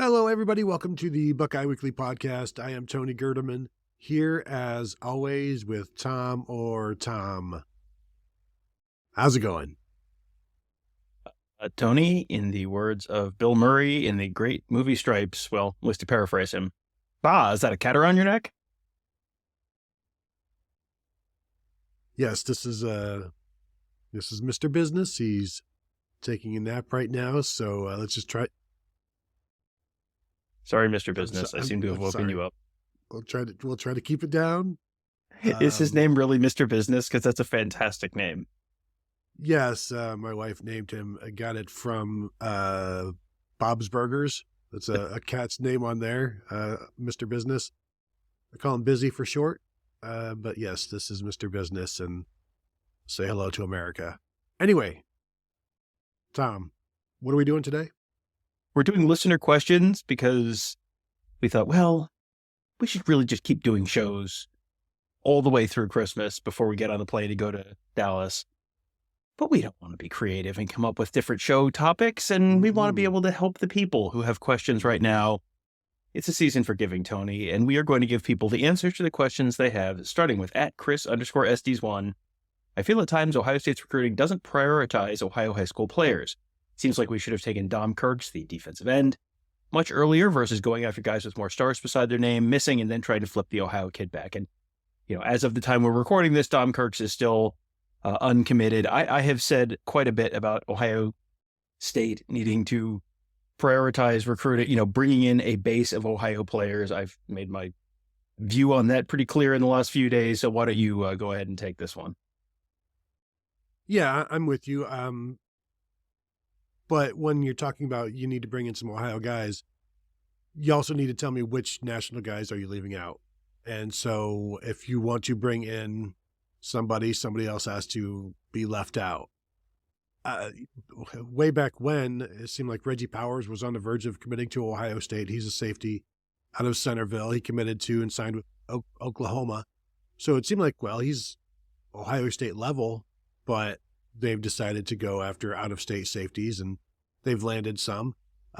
Hello, everybody. Welcome to the Buckeye Weekly Podcast. I am Tony Gerdeman, here as always with Tom or Tom. How's it going? Tony, in the words of Bill Murray in the great movie Stripes, well, at least to paraphrase him, is that a cat around your neck? Yes, this is Mr. Business. He's taking a nap right now, so let's just try. Sorry, Mr. Business. I seem to have woken you up. We'll try to keep it down. Is his name really Mr. Business? Because that's a fantastic name. Yes, my wife named him. I got it from Bob's Burgers. That's a cat's name on there, Mr. Business. I call him Busy for short. But yes, this is Mr. Business, and say hello to America. Anyway, Tom, what are we doing today? We're doing listener questions because we thought, well, we should really just keep doing shows all the way through Christmas before we get on the plane to go to Dallas. But we don't want to be creative and come up with different show topics, and we want to be able to help the people who have questions right now. It's a season for giving, Tony, and we are going to give people the answers to the questions they have, starting with @Chris_SDS1. I feel at times Ohio State's recruiting doesn't prioritize Ohio high school players. Seems like we should have taken Dom Kirks, the defensive end, much earlier versus going after guys with more stars beside their name, missing, and then trying to flip the Ohio kid back. And, as of the time we're recording this, Dom Kirks is still uncommitted. I have said quite a bit about Ohio State needing to prioritize recruiting, bringing in a base of Ohio players. I've made my view on that pretty clear in the last few days. So why don't you go ahead and take this one? Yeah, I'm with you. But when you're talking about you need to bring in some Ohio guys, you also need to tell me which national guys are you leaving out. And so if you want to bring in somebody else has to be left out. Way back when, it seemed like Reggie Powers was on the verge of committing to Ohio State. He's a safety out of Centerville. He committed to and signed with Oklahoma. So it seemed like, well, he's Ohio State level, but they've decided to go after out-of-state safeties, and they've landed some.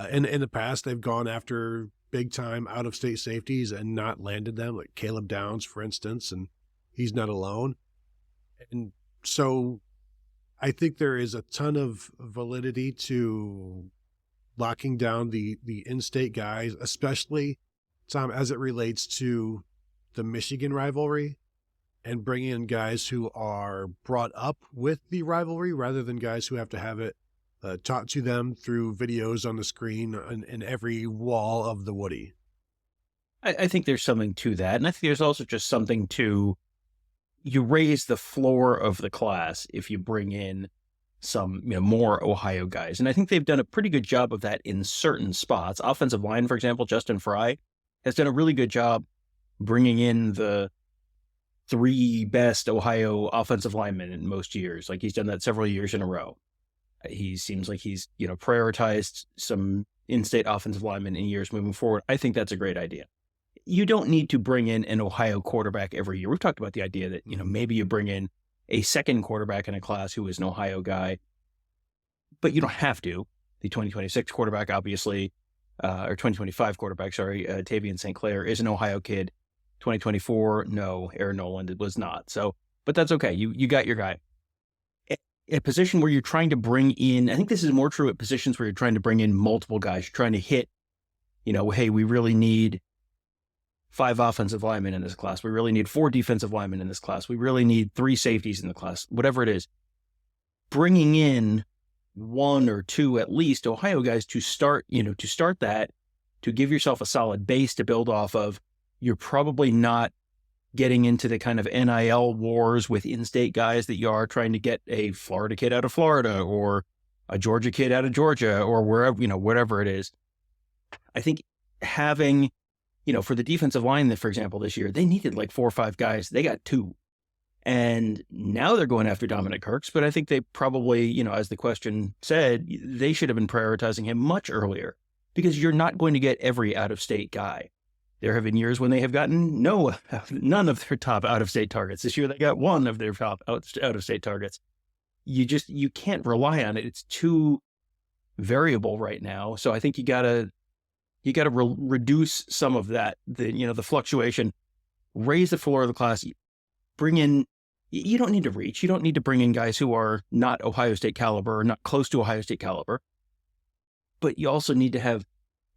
In the past, they've gone after big-time out-of-state safeties and not landed them, like Caleb Downs, for instance, and he's not alone. And so I think there is a ton of validity to locking down the in-state guys, especially, Tom, as it relates to the Michigan rivalry, and bring in guys who are brought up with the rivalry rather than guys who have to have it taught to them through videos on the screen in every wall of the Woody. I think there's something to that. And I think there's also just something to, you raise the floor of the class if you bring in some more Ohio guys. And I think they've done a pretty good job of that in certain spots. Offensive line, for example, Justin Fry has done a really good job bringing in the 3 best Ohio offensive linemen in most years. Like, he's done that several years in a row. He seems like he's, prioritized some in-state offensive linemen in years moving forward. I think that's a great idea. You don't need to bring in an Ohio quarterback every year. We've talked about the idea that, maybe you bring in a second quarterback in a class who is an Ohio guy, but you don't have to. The 2026 quarterback, obviously, or 2025 quarterback, TreVeyon St. Clair is an Ohio kid. 2024, no, Aaron Noland was not. So, but that's okay. You got your guy. A position where you're trying to bring in, I think this is more true at positions where you're trying to bring in multiple guys. You're trying to hit, hey, we really need 5 offensive linemen in this class. We really need 4 defensive linemen in this class. We really need 3 safeties in the class, whatever it is. Bringing in 1 or 2, at least, Ohio guys to start that, to give yourself a solid base to build off of. You're probably not getting into the kind of NIL wars with in-state guys that you are trying to get a Florida kid out of Florida or a Georgia kid out of Georgia or wherever, whatever it is. I think having, for the defensive line, for example, this year, they needed like 4 or 5 guys. They got 2. And now they're going after Dominic Kirks, but I think they probably, as the question said, they should have been prioritizing him much earlier because you're not going to get every out-of-state guy. There have been years when they have gotten none of their top out-of-state targets. This year, they got 1 of their top out-of-state targets. You can't rely on it. It's too variable right now. So I think you got to, You got to reduce some of that, the fluctuation, raise the floor of the class, bring in, you don't need to reach. You don't need to bring in guys who are not Ohio State caliber or not close to Ohio State caliber, but you also need to have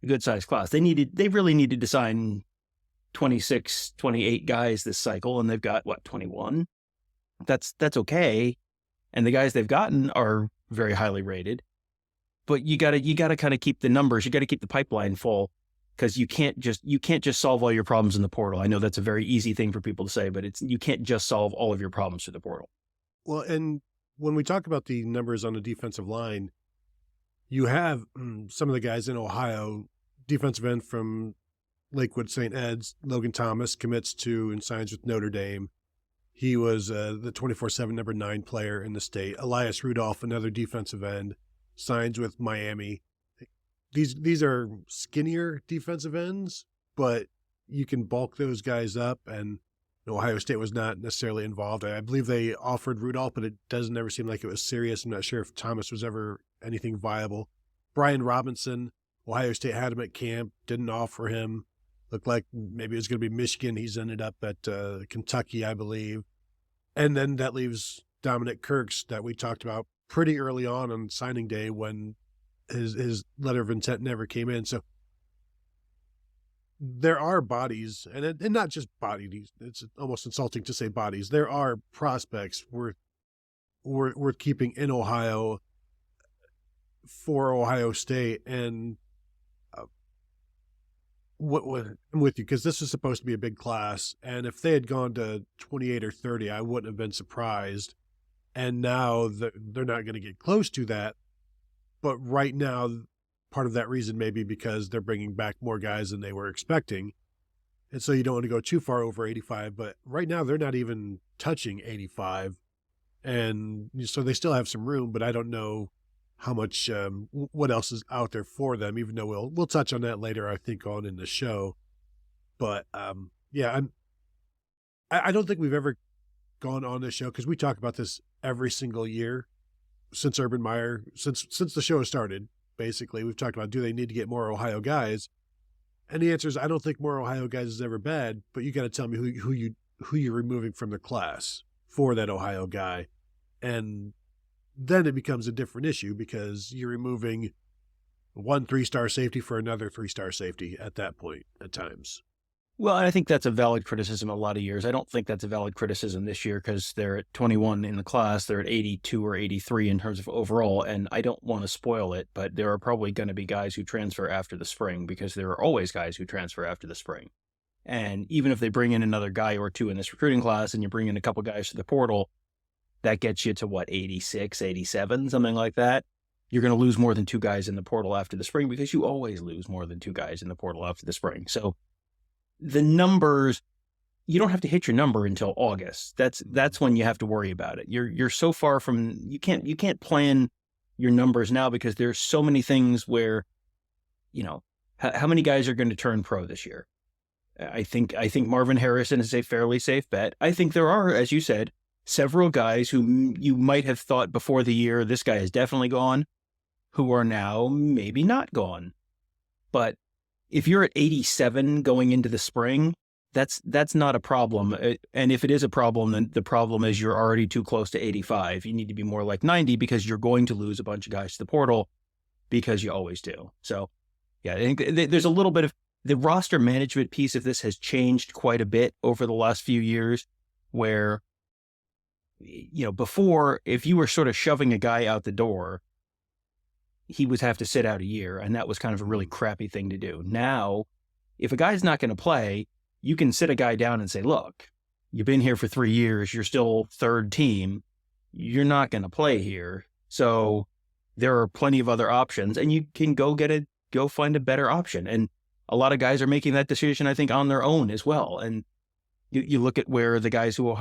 a good sized class. They really needed to sign 26, 28 guys this cycle, and they've got 21. That's okay. And the guys they've gotten are very highly rated, but you gotta kind of keep the numbers. You got to keep the pipeline full, because you can't just solve all your problems in the portal. I know that's a very easy thing for people to say, but you can't just solve all of your problems through the portal. Well, and when we talk about the numbers on the defensive line, you have some of the guys in Ohio, defensive end from Lakewood St. Ed's, Logan Thomas commits to and signs with Notre Dame. He was the 24/7 number 9 player in the state. Elias Rudolph, another defensive end, signs with Miami. These are skinnier defensive ends, but you can bulk those guys up, and Ohio State was not necessarily involved. I believe they offered Rudolph, but it doesn't ever seem like it was serious. I'm not sure if Thomas was ever anything viable. Brian Robinson, Ohio State had him at camp, didn't offer him. Looked like maybe it was going to be Michigan. He's ended up at Kentucky, I believe. And then that leaves Dominic Kirks, that we talked about pretty early on signing day, when his letter of intent never came in. So there are bodies, and not just bodies. It's almost insulting to say bodies. There are prospects worth keeping in Ohio for Ohio State. And I'm with you, because this is supposed to be a big class, and if they had gone to 28 or 30, I wouldn't have been surprised. And now they're not going to get close to that. But right now, part of that reason may be because they're bringing back more guys than they were expecting, and so you don't want to go too far over 85. But right now, they're not even touching 85, and so they still have some room. But I don't know how much, what else is out there for them, even though we'll touch on that later, I think, on in the show. But yeah, I don't think we've ever gone on this show, because we talk about this every single year since Urban Meyer, since the show started. Basically, we've talked about, do they need to get more Ohio guys? And the answer is, I don't think more Ohio guys is ever bad, but you got to tell me who you're removing from the class for that Ohio guy. And then it becomes a different issue, because you're removing one 3-star safety for another 3-star safety at that point at times. Well, I think that's a valid criticism a lot of years. I don't think that's a valid criticism this year, because they're at 21 in the class. They're at 82 or 83 in terms of overall, and I don't want to spoil it, but there are probably going to be guys who transfer after the spring, because there are always guys who transfer after the spring. And even if they bring in another guy or two in this recruiting class, and you bring in a couple guys to the portal, that gets you to 86, 87, something like that. You're going to lose more than 2 guys in the portal after the spring, because you always lose more than 2 guys in the portal after the spring. So the numbers, you don't have to hit your number until August. That's when you have to worry about it. You're so far from, you can't plan your numbers now, because there's so many things where, how many guys are going to turn pro this year? I think Marvin Harrison is a fairly safe bet. I think there are, as you said, several guys who you might have thought before the year, this guy is definitely gone, who are now maybe not gone. But if you're at 87 going into the spring, that's not a problem. And if it is a problem, then the problem is you're already too close to 85. You need to be more like 90, because you're going to lose a bunch of guys to the portal, because you always do. So yeah, I think there's a little bit of the roster management piece of this has changed quite a bit over the last few years, where before, if you were sort of shoving a guy out the door, he would have to sit out a year, and that was kind of a really crappy thing to do. Now, if a guy's not going to play, you can sit a guy down and say, look, you've been here for 3 years, you're still third team, you're not going to play here. So there are plenty of other options, and you can go find a better option. And a lot of guys are making that decision, I think, on their own as well. And you look at where the guys who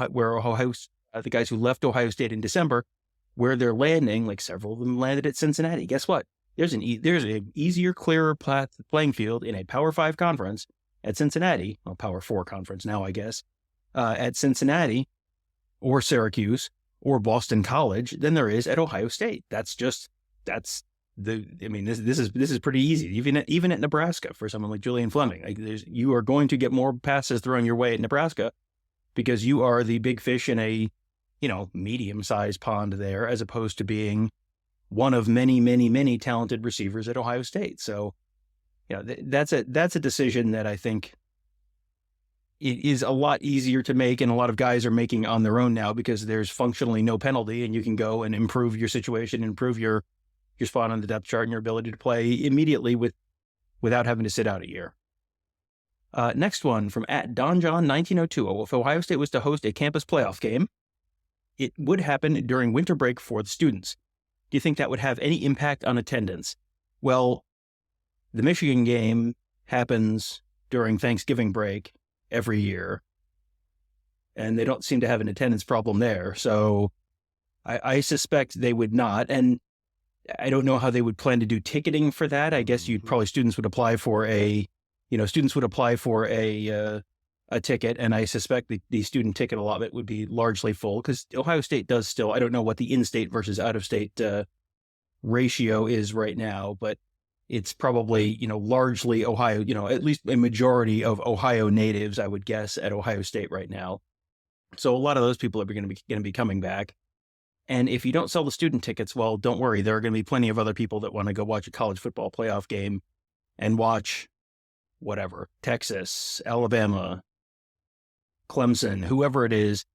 left Ohio State in December, where they're landing, like several of them landed at Cincinnati. Guess what? There's an easier, clearer playing field in a Power 5 conference at Cincinnati, well, Power 4 conference now, I guess, at Cincinnati or Syracuse or Boston College than there is at Ohio State. That's This is pretty easy. Even at Nebraska, for someone like Julian Fleming, like you are going to get more passes thrown your way at Nebraska because you are the big fish in a, medium-sized pond there, as opposed to being one of many, many, many talented receivers at Ohio State. So, that's a decision that I think it is a lot easier to make, and a lot of guys are making on their own now because there's functionally no penalty, and you can go and improve your situation, improve your spot on the depth chart and your ability to play immediately without having to sit out a year. Next one from @DonJohn1902. If Ohio State was to host a campus playoff game, it would happen during winter break for the students. Do you think that would have any impact on attendance? Well, the Michigan game happens during Thanksgiving break every year, and they don't seem to have an attendance problem there. So I suspect they would not. And I don't know how they would plan to do ticketing for that. I guess students would apply for a ticket, and I suspect the student ticket allotment would be largely full because Ohio State does still, I don't know what the in-state versus out-of-state ratio is right now, but it's probably, largely Ohio, at least a majority of Ohio natives, I would guess, at Ohio State right now. So a lot of those people are going to be coming back. And if you don't sell the student tickets, well, don't worry. There are going to be plenty of other people that want to go watch a college football playoff game and watch whatever, Texas, Alabama, Clemson, whoever it is,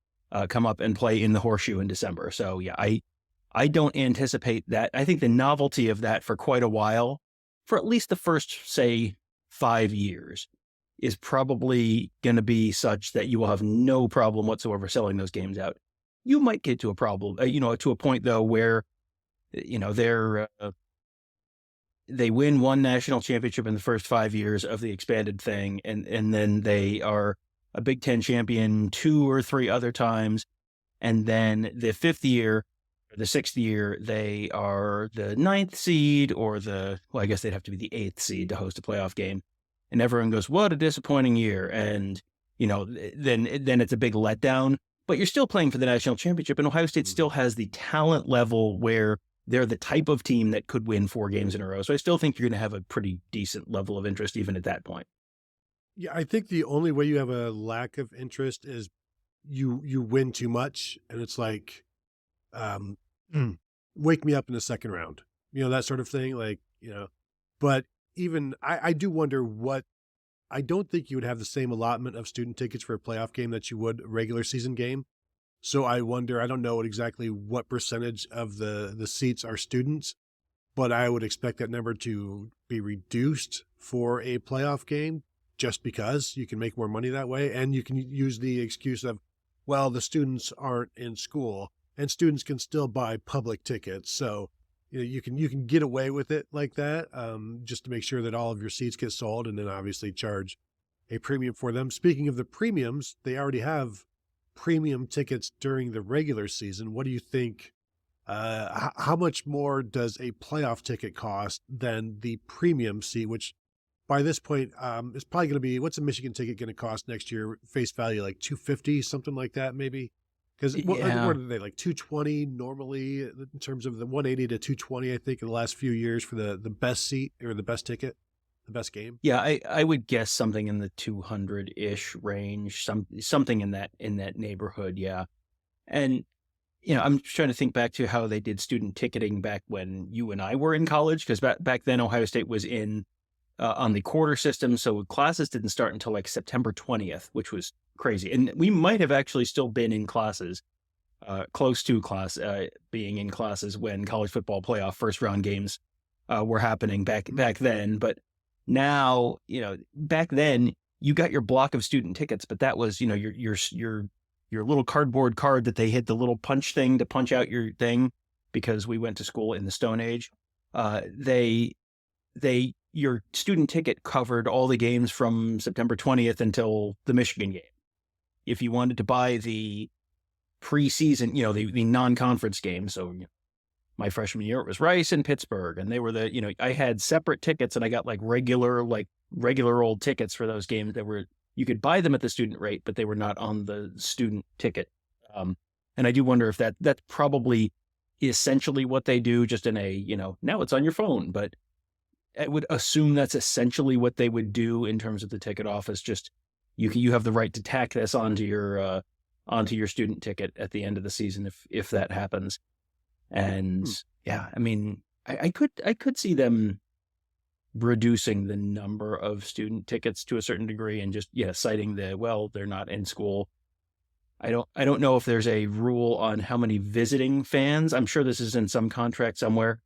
come up and play in the Horseshoe in December. So yeah, I don't anticipate that. I think the novelty of that for quite a while, for at least the first, say, 5 years, is probably going to be such that you will have no problem whatsoever selling those games out. You might get to a problem, to a point though where, they win one national championship in the first 5 years of the expanded thing, and then they are a Big Ten champion 2 or 3 other times, and then the 5th year, or the 6th year, they are the 9th seed, or I guess they'd have to be the 8th seed to host a playoff game, and everyone goes, "What a disappointing year!" And then it's a big letdown. But you're still playing for the national championship, and Ohio State still has the talent level where they're the type of team that could win 4 games in a row. So I still think you're going to have a pretty decent level of interest even at that point. Yeah, I think the only way you have a lack of interest is you win too much, and it's like, wake me up in the second round, that sort of thing. But even I do wonder I don't think you would have the same allotment of student tickets for a playoff game that you would a regular season game. So I wonder, I don't know exactly what percentage of the seats are students, but I would expect that number to be reduced for a playoff game just because you can make more money that way. And you can use the excuse of, well, the students aren't in school and students can still buy public tickets. So you can get away with it like that, just to make sure that all of your seats get sold, and then obviously charge a premium for them. Speaking of the premiums, they already have premium tickets during the regular season. What do you think? How much more does a playoff ticket cost than the premium seat, which by this point is probably going to be, what's a Michigan ticket going to cost next year? Face value like $250, something like that, maybe. Because what are they, like $220 normally in terms of the $180 to $220, I think, in the last few years for the best seat or the best ticket, the best game? Yeah, I would guess something in the 200-ish range, something in that neighborhood, yeah. And, I'm trying to think back to how they did student ticketing back when you and I were in college, because back then Ohio State was on the quarter system, so classes didn't start until like September 20th, which was crazy. And we might have actually still been in classes, close to being in classes when college football playoff first round games were happening back then. But now, back then you got your block of student tickets, but that was, your little cardboard card that they hit the little punch thing to punch out your thing, because we went to school in the Stone Age. Your student ticket covered all the games from September 20th until the Michigan game. If you wanted to buy the preseason, the non-conference game, so my freshman year it was Rice and Pittsburgh, and they were I had separate tickets, and I got like regular old tickets for those games that were, you could buy them at the student rate, but they were not on the student ticket. And I do wonder if that's probably essentially what they do, just in a, now it's on your phone, but I would assume that's essentially what they would do in terms of the ticket office. Just you have the right to tack this onto your student ticket at the end of the season if that happens. And yeah, I mean, I could see them reducing the number of student tickets to a certain degree and just citing they're not in school. I don't know if there's a rule on how many visiting fans. I'm sure this is in some contract somewhere.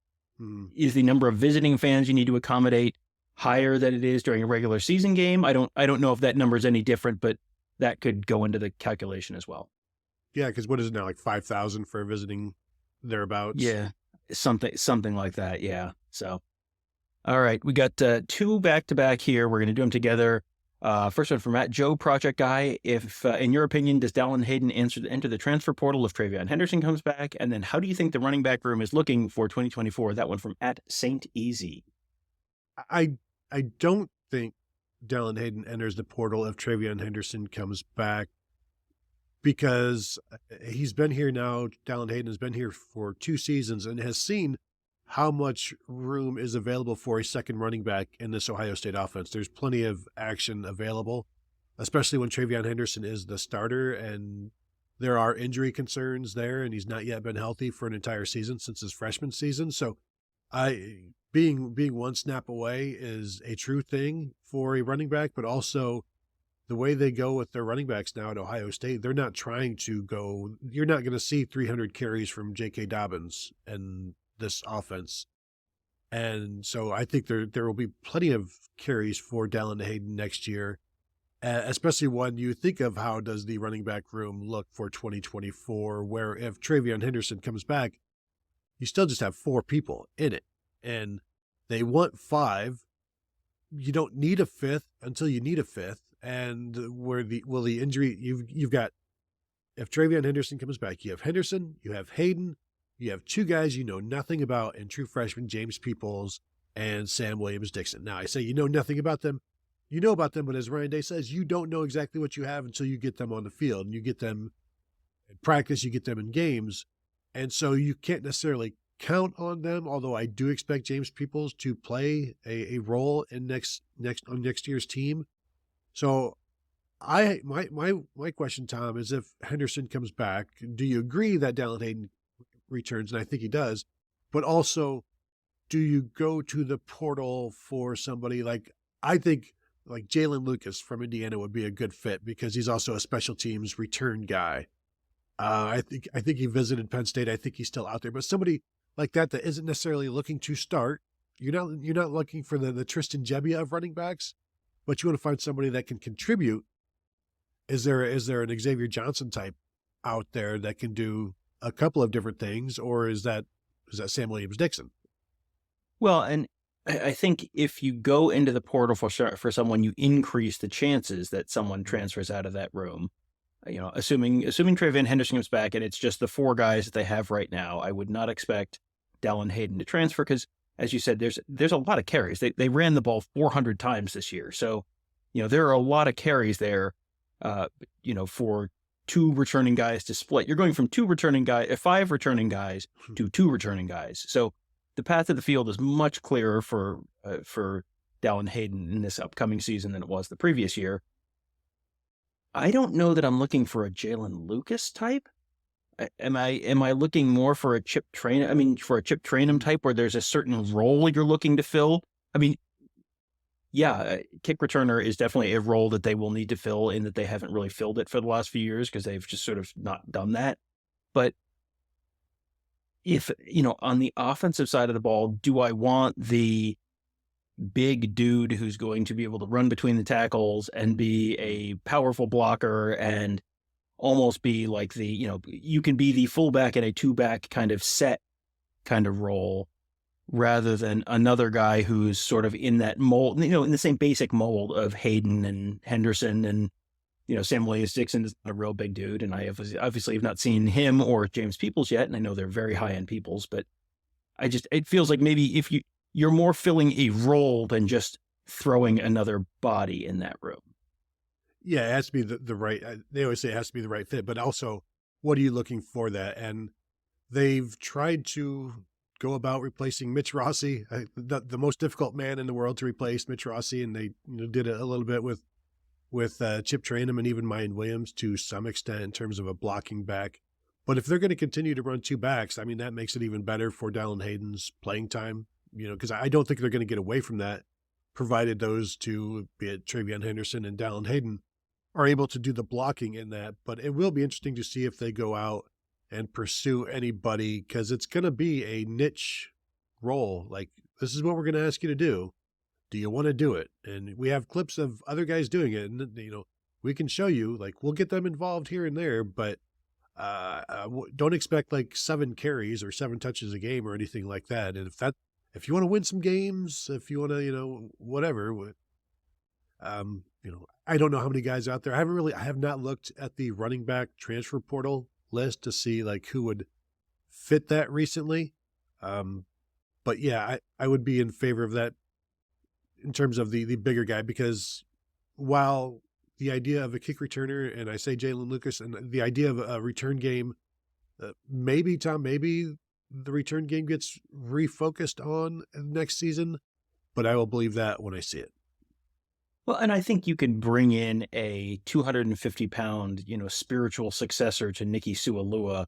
Is the number of visiting fans you need to accommodate higher than it is during a regular season game? I don't know if that number is any different, but that could go into the calculation as well. Yeah, because what is it now, like 5,000 for visiting thereabouts? Yeah, something like that. Yeah. So, all right, we got 2 back-to-back here. We're going to do them together. First one from Joe Project Guy. If, in your opinion, does Dallan Hayden enter the transfer portal if TreVeyon Henderson comes back? And then how do you think the running back room is looking for 2024? That one from @Saint Easy. I don't think Dallan Hayden enters the portal if TreVeyon Henderson comes back, because he's been here now. Dallan Hayden has been here for 2 seasons and has seen how much room is available for a second running back in this Ohio State offense. There's plenty of action available, especially when TreVeyon Henderson is the starter, and there are injury concerns there, and he's not yet been healthy for an entire season since his freshman season. So being 1 snap away is a true thing for a running back, but also the way they go with their running backs now at Ohio State, they're not trying to go, you're not going to see 300 carries from J.K. Dobbins and this offense. And so I think there will be plenty of carries for Dallan Hayden next year, especially when you think of how does the running back room look for 2024, where if TreVeyon Henderson comes back, you still just have 4 people in it, and they want 5. You don't need a 5th until you need a 5th. And the injury, you've got, if TreVeyon Henderson comes back, you have Henderson, you have Hayden, you have 2 guys you know nothing about in true freshmen, James Peoples and Sam Williams-Dixon. Now, I say you know nothing about them. You know about them, but as Ryan Day says, you don't know exactly what you have until you get them on the field, and you get them in practice, you get them in games. And so you can't necessarily count on them, although I do expect James Peoples to play a role in next year's team. So my question, Tom, is if Henderson comes back, do you agree that Dallan Hayden returns? And I think he does, but also, do you go to the portal for somebody I think like Jalen Lucas from Indiana would be a good fit, because he's also a special teams return guy. I think he visited Penn State. I think he's still out there, but somebody like that isn't necessarily looking to start. You're not looking for the Tristan Gebbia of running backs, but you want to find somebody that can contribute. Is there an Xavier Johnson type out there that can do a couple of different things, or is that Sam Williams-Dixon? Well, and I think if you go into the portal for someone, you increase the chances that someone transfers out of that room. Assuming TreVeyon Henderson comes back and it's just the 4 guys that they have right now, I would not expect Dallan Hayden to transfer, because, as you said, there's a lot of carries. They ran the ball 400 times this year, so there are a lot of carries there. For 2 returning guys to split, you're going from 5 returning guys to 2 returning guys. So the path of the field is much clearer for Dallan Hayden in this upcoming season than it was the previous year. I don't know that I'm looking for a Jalen Lucas type. Am I looking more for a Chip Trayanum type, where there's a certain role you're looking to fill? I mean, yeah, kick returner is definitely a role that they will need to fill, in that they haven't really filled it for the last few years because they've just sort of not done that. But if, on the offensive side of the ball, do I want the big dude who's going to be able to run between the tackles and be a powerful blocker and almost be like you can be the fullback in a 2-back kind of role, rather than another guy who's sort of in that mold, in the same basic mold of Hayden and Henderson, and, Sam Williams-Dixon is not a real big dude. And I obviously have not seen him or James Peoples yet. And I know they're very high end Peoples, but it feels like maybe if you're more filling a role than just throwing another body in that room. Yeah, it has to be the right, they always say it has to be the right fit, but also, what are you looking for that? And they've tried to go about replacing Mitch Rossi, the most difficult man in the world to replace, Mitch Rossi, and they did it a little bit with Chip Trayanum and even Mayan Williams to some extent in terms of a blocking back. But if they're going to continue to run two backs, I mean, that makes it even better for Dallan Hayden's playing time, because I don't think they're going to get away from that, provided those two, be it TreVeyon Henderson and Dallan Hayden, are able to do the blocking in that. But it will be interesting to see if they go out and pursue anybody, because it's going to be a niche role. Like, this is what we're going to ask you to do. Do you want to do it? And we have clips of other guys doing it, and we can show you, like, we'll get them involved here and there, but don't expect like 7 carries or 7 touches a game or anything like that. And if you want to win some games, if you want to, whatever, I don't know how many guys out there. I have not looked at the running back transfer portal list to see like who would fit that recently. But yeah, I would be in favor of that in terms of the bigger guy, because while the idea of a kick returner, and I say Jalen Lucas, and the idea of a return game, maybe the return game gets refocused on next season, but I will believe that when I see it. Well, and I think you can bring in a 250-pound, spiritual successor to Nikki Sualua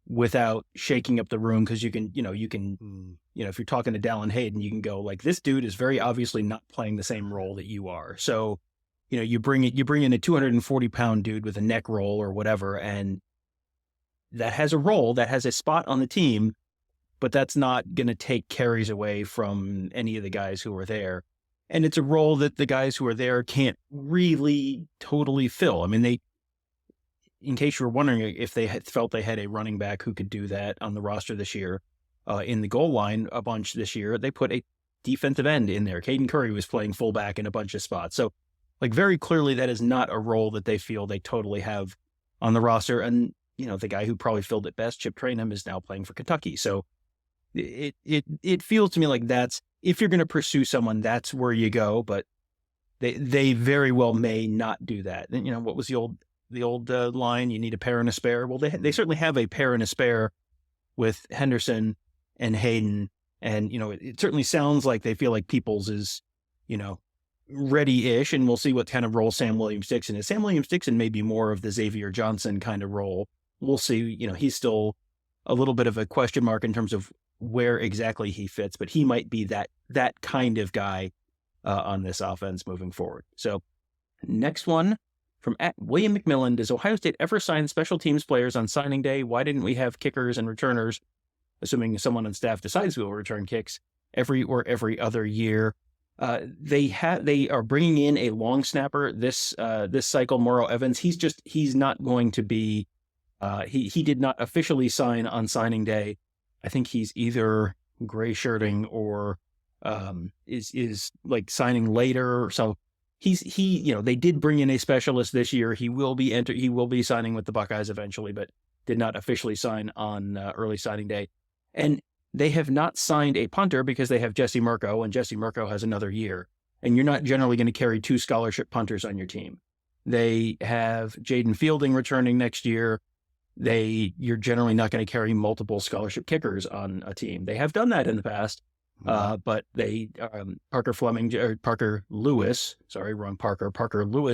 without shaking up the room, because you can, if you're talking to Dallan Hayden, you can go like, this dude is very obviously not playing the same role that you are. So, you bring in a 240-pound dude with a neck roll or whatever, and that has a role, that has a spot on the team, but that's not going to take carries away from any of the guys who are there. And it's a role that the guys who are there can't really totally fill. I mean, in case you were wondering if they had felt they had a running back who could do that on the roster this year, in the goal line a bunch this year, they put a defensive end in there. Caden Curry was playing fullback in a bunch of spots. So, like, very clearly that is not a role that they feel they totally have on the roster. And, the guy who probably filled it best, Chip Trayanum, is now playing for Kentucky. So it feels to me like that's, if you're going to pursue someone, that's where you go. But they very well may not do that. And, what was the old line? You need a pair and a spare. Well, they certainly have a pair and a spare with Henderson and Hayden. And, it certainly sounds like they feel like Peoples is, ready-ish, and we'll see what kind of role Sam Williams-Dixon is. Sam Williams-Dixon may be more of the Xavier Johnson kind of role. We'll see. He's still a little bit of a question mark in terms of where exactly he fits, but he might be that kind of guy on this offense moving forward. So next one from @William McMillan: does Ohio State ever sign special teams players on signing day? Why didn't we have kickers and returners, assuming someone on staff decides we will return kicks, every other year? They are bringing in a long snapper this cycle, Morrow Evans. He's not going to be, he did not officially sign on signing day. I think he's either gray shirting or is like signing later. So they did bring in a specialist this year. He will be signing with the Buckeyes eventually, but did not officially sign on early signing day. And they have not signed a punter because they have Jesse Mirko, and Jesse Mirko has another year. And you're not generally going to carry 2 scholarship punters on your team. They have Jaden Fielding returning next year. You're generally not going to carry multiple scholarship kickers on a team. They have done that in the past, but Parker Lewis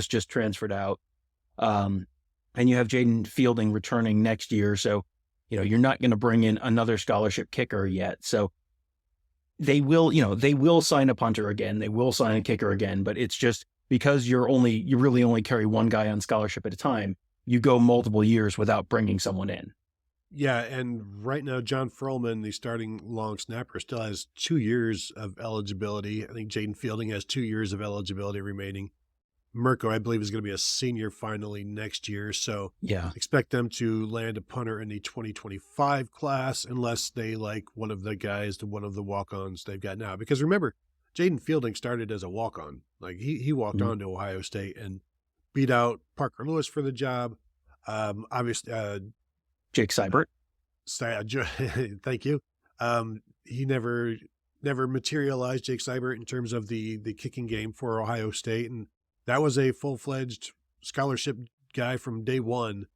just transferred out. And you have Jaden Fielding returning next year. So, you're not going to bring in another scholarship kicker yet. So they will sign a punter again. They will sign a kicker again, but it's just because you really only carry one guy on scholarship at a time, you go multiple years without bringing someone in. Yeah. And right now, John Furlman, the starting long snapper, still has 2 years of eligibility. I think Jaden Fielding has 2 years of eligibility remaining. Mirko, I believe, is going to be a senior finally next year. So expect them to land a punter in the 2025 class unless they like one of the walk-ons they've got now. Because remember, Jaden Fielding started as a walk-on. Like he walked on to Ohio State and beat out Parker Lewis for the job. Obviously, Jake Seibert. Thank you. He never materialized, Jake Seibert, in terms of the kicking game for Ohio State. And that was a full-fledged scholarship guy from day one,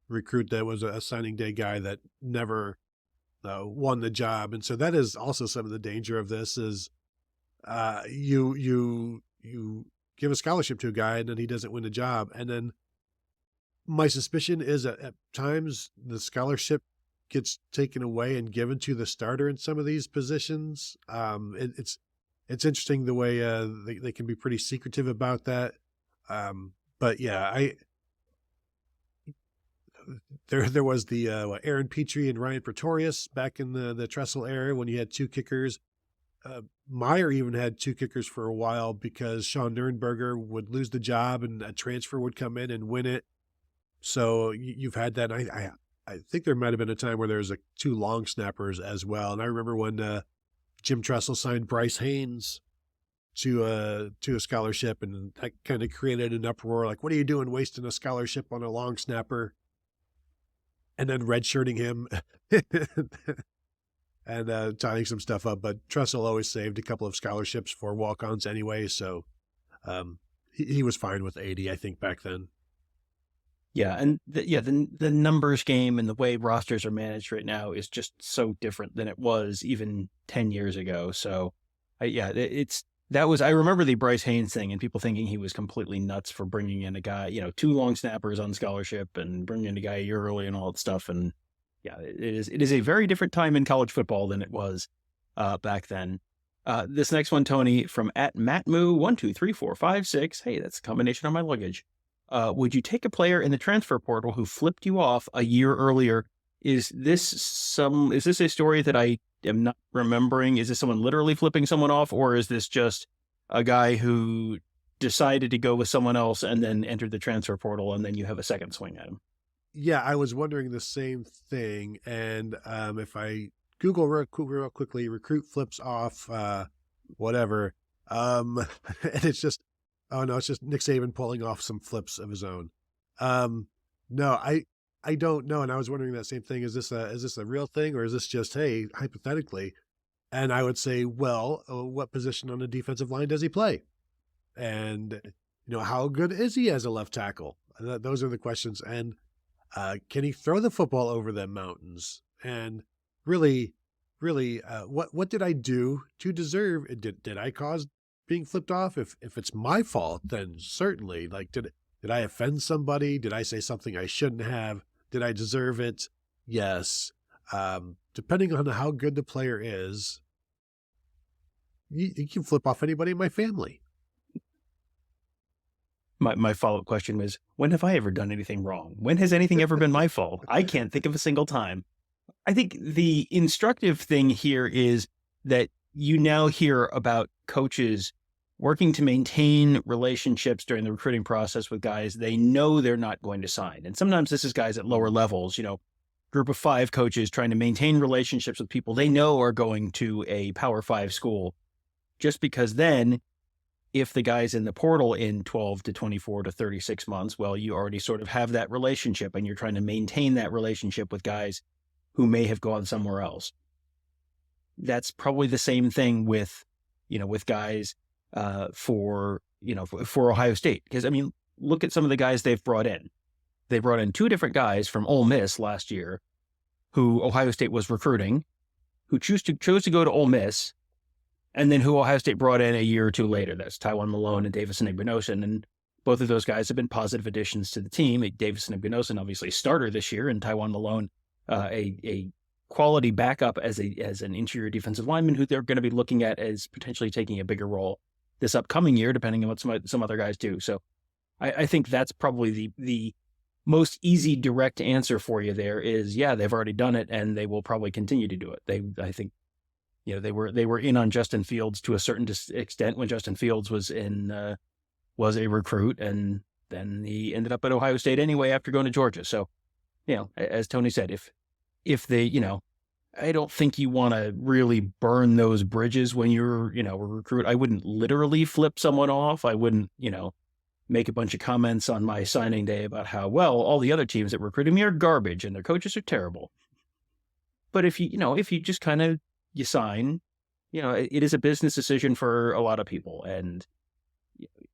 recruit that was a signing day guy that never won the job. And so that is also some of the danger of this is you give a scholarship to a guy and then he doesn't win the job. And then my suspicion is at times the scholarship gets taken away and given to the starter in some of these positions. It's interesting the way they can be pretty secretive about that. But yeah, there was the Aaron Petrie and Ryan Pretorius back in the Tressel era when you had two kickers. Meyer even had two kickers for a while because Sean Nurnberger would lose the job and a transfer would come in and win it. So you've had that. I think there might have been a time where there was two long snappers as well. And I remember when Jim Tressel signed Bryce Haynes to a scholarship, and that kind of created an uproar. Like, what are you doing wasting a scholarship on a long snapper? And then redshirting him and tying some stuff up. But Tressel always saved a couple of scholarships for walk-ons anyway. So he was fine with 80, I think, back then. Yeah, and the numbers game and the way rosters are managed right now is just so different than it was even 10 years ago. So, I remember the Bryce Haynes thing and people thinking he was completely nuts for bringing in a guy, two long snappers on scholarship and bringing in a guy a year early and all that stuff. And yeah, it is a very different time in college football than it was back then. This next one, Tony, from @MattMoo123456. Hey, that's a combination on my luggage. Would you take a player in the transfer portal who flipped you off a year earlier? Is this a story that I am not remembering? Is this someone literally flipping someone off, or is this just a guy who decided to go with someone else and then entered the transfer portal and then you have a second swing at him? Yeah, I was wondering the same thing. And if I Google real quickly, recruit flips off, whatever, and it's just, oh no, it's just Nick Saban pulling off some flips of his own. No, I don't know. And I was wondering that same thing. Is this a real thing, or is this just, hey, hypothetically? And I would say, well, what position on the defensive line does he play? And, how good is he as a left tackle? Those are the questions. And can he throw the football over them mountains? And really, what did I do to deserve? Did I cause being flipped off? If it's my fault, then certainly. Like, did I offend somebody? Did I say something I shouldn't have? Did I deserve it? Yes. Depending on how good the player is, you can flip off anybody in my family. My follow-up question was, when have I ever done anything wrong? When has anything ever been my fault? I can't think of a single time. I think the instructive thing here is that you now hear about coaches working to maintain relationships during the recruiting process with guys they know they're not going to sign. And sometimes this is guys at lower levels, group of 5 coaches trying to maintain relationships with people they know are going to a Power 5 school, just because then if the guy's in the portal in 12 to 24 to 36 months, well, you already sort of have that relationship and you're trying to maintain that relationship with guys who may have gone somewhere else. That's probably the same thing with guys for Ohio State. Because, look at some of the guys they've brought in. They brought in 2 different guys from Ole Miss last year who Ohio State was recruiting, who chose to go to Ole Miss, and then who Ohio State brought in a year or 2 later. That's Tywone Malone and Davison Igbinosun. And both of those guys have been positive additions to the team. Davison Igbinosun, obviously starter this year, and Tywone Malone, a quality backup as an interior defensive lineman who they're going to be looking at as potentially taking a bigger role this upcoming year, depending on what some other guys do. So I think that's probably the most easy, direct answer for you there is, yeah, they've already done it and they will probably continue to do it. I think, they were in on Justin Fields to a certain extent when Justin Fields was a recruit, and then he ended up at Ohio State anyway after going to Georgia. So, as Tony said, if they, I don't think you want to really burn those bridges when you're, a recruit. I wouldn't literally flip someone off. I wouldn't, make a bunch of comments on my signing day about how, well, all the other teams that recruited me are garbage and their coaches are terrible. But if you just kind of, you sign, it is a business decision for a lot of people. And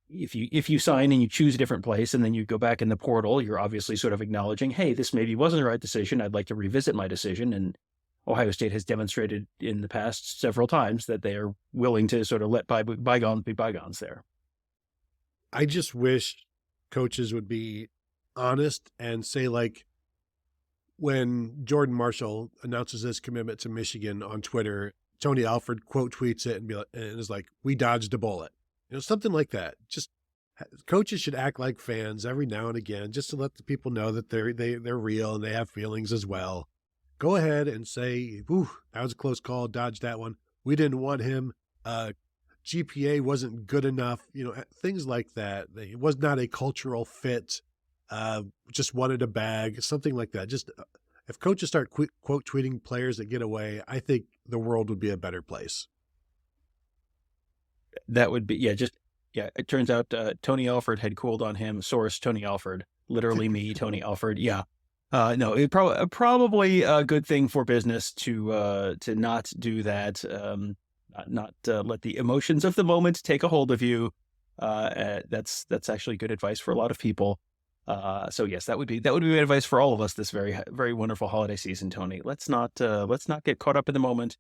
if you sign and you choose a different place and then you go back in the portal, you're obviously sort of acknowledging, hey, this maybe wasn't the right decision. I'd like to revisit my decision. And Ohio State has demonstrated in the past several times that they are willing to sort of let bygones be bygones there. I just wish coaches would be honest and say, like, when Jordan Marshall announces his commitment to Michigan on Twitter, Tony Alford quote tweets it and is like, "We dodged a bullet," something like that. Just coaches should act like fans every now and again, just to let the people know that they're real and they have feelings as well. Go ahead and say, "Ooh, that was a close call. Dodged that one. We didn't want him. GPA wasn't good enough." Things like that. It was not a cultural fit. Just wanted a bag, something like that. Just if coaches start quote tweeting players that get away, I think the world would be a better place. That would be, it turns out Tony Alford had cooled on him. Source, Tony Alford. Literally me, Tony Alford. Yeah. No, it probably a good thing for business to not do that. Not let the emotions of the moment take a hold of you. That's actually good advice for a lot of people. So yes, that would be good advice for all of us this very, very wonderful holiday season, Tony. Let's not get caught up in the moment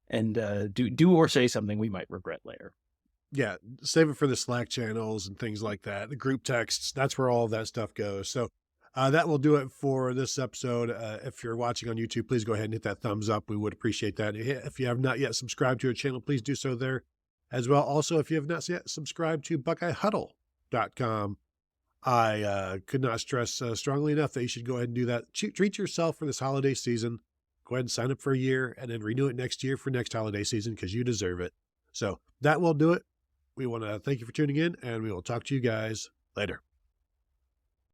and do or say something we might regret later. Yeah, save it for the Slack channels and things like that. The group texts, that's where all of that stuff goes. So that will do it for this episode. If you're watching on YouTube, please go ahead and hit that thumbs up. We would appreciate that. If you have not yet subscribed to our channel, please do so there as well. Also, if you have not yet subscribed to BuckeyeHuddle.com, I could not stress strongly enough that you should go ahead and do that. Treat yourself for this holiday season. Go ahead and sign up for a year and then renew it next year for next holiday season because you deserve it. So that will do it. We want to thank you for tuning in, and we will talk to you guys later.